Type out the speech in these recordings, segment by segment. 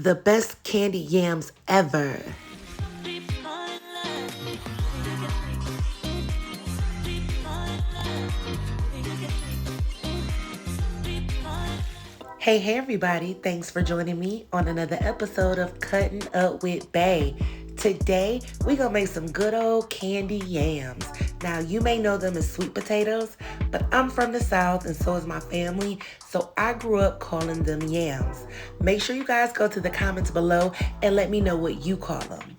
the best candied yams ever. Hey everybody, thanks for joining me on another episode of Cutting Up with Bae. Today, we're gonna make some good old candied yams. Now, you may know them as sweet potatoes, but I'm from the South and so is my family, so I grew up calling them yams. Make sure you guys go to the comments below and let me know what you call them.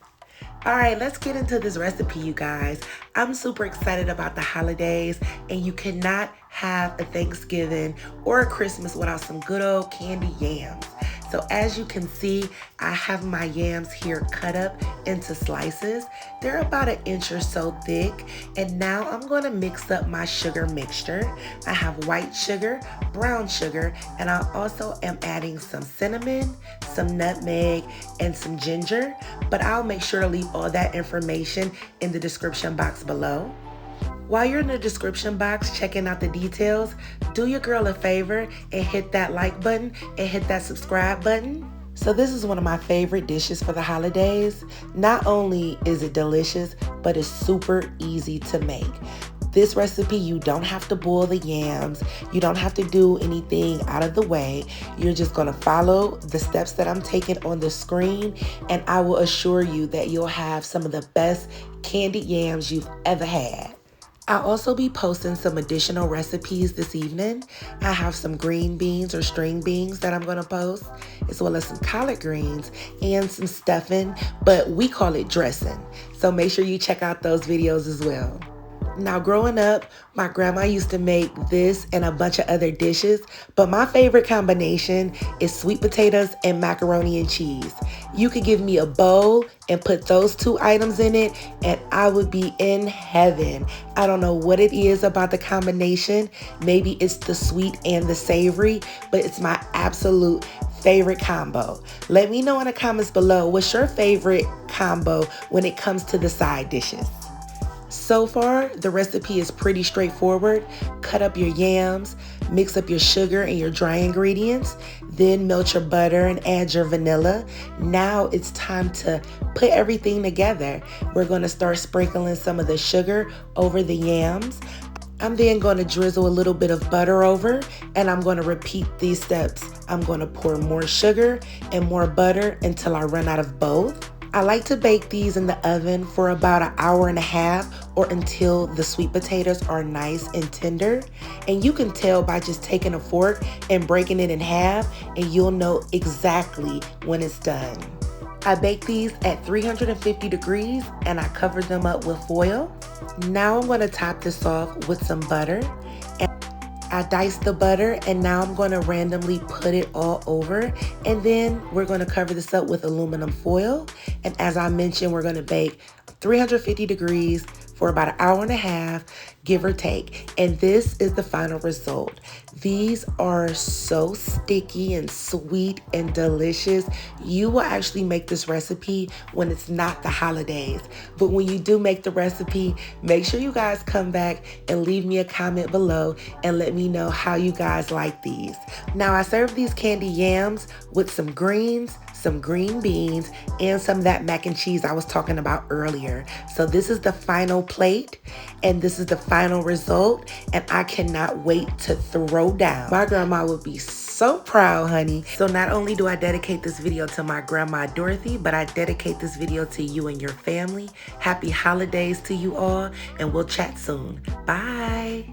All right, let's get into this recipe, you guys. I'm super excited about the holidays, and you cannot have a Thanksgiving or a Christmas without some good old candied yams. So as you can see, I have my yams here cut up into slices. They're about 1 inch or so thick. And now I'm gonna mix up my sugar mixture. I have white sugar, brown sugar, and I also am adding some cinnamon, some nutmeg, and some ginger. But I'll make sure to leave all that information in the description box below. While you're in the description box checking out the details, do your girl a favor and hit that like button and hit that subscribe button. So this is one of my favorite dishes for the holidays. Not only is it delicious, but it's super easy to make. This recipe, you don't have to boil the yams. You don't have to do anything out of the way. You're just gonna follow the steps that I'm taking on the screen, and I will assure you that you'll have some of the best candied yams you've ever had. I'll also be posting some additional recipes this evening. I have some green beans or string beans that I'm gonna post, as well as some collard greens and some stuffing, but we call it dressing. So make sure you check out those videos as well. Now, growing up, my grandma used to make this and a bunch of other dishes, but my favorite combination is sweet potatoes and macaroni and cheese. You could give me a bowl and put those two items in it, and I would be in heaven. I don't know what it is about the combination. Maybe it's the sweet and the savory, but it's my absolute favorite combo. Let me know in the comments below, what's your favorite combo when it comes to the side dishes? So far, the recipe is pretty straightforward. Cut up your yams, mix up your sugar and your dry ingredients, then melt your butter and add your vanilla. Now it's time to put everything together. We're gonna start sprinkling some of the sugar over the yams. I'm then gonna drizzle a little bit of butter over, and I'm gonna repeat these steps. I'm gonna pour more sugar and more butter until I run out of both. I like to bake these in the oven for about 1.5 hours or until the sweet potatoes are nice and tender. And you can tell by just taking a fork and breaking it in half, and you'll know exactly when it's done. I bake these at 350 degrees and I cover them up with foil. Now I'm gonna top this off with some butter. I diced the butter, and now I'm gonna randomly put it all over, and then we're gonna cover this up with aluminum foil. And as I mentioned, we're gonna bake 350 degrees for about 1.5 hours, give or take. And this is the final result. These are so sticky and sweet and delicious. You will actually make this recipe when it's not the holidays. But when you do make the recipe, make sure you guys come back and leave me a comment below and let me know how you guys like these. Now, I serve these candied yams with some greens, some green beans, and some of that mac and cheese I was talking about earlier. So this is the final plate, and this is the final result, and I cannot wait to throw down. My grandma would be so proud, honey. So not only do I dedicate this video to my grandma Dorothy, but I dedicate this video to you and your family. Happy holidays to you all, and we'll chat soon. Bye.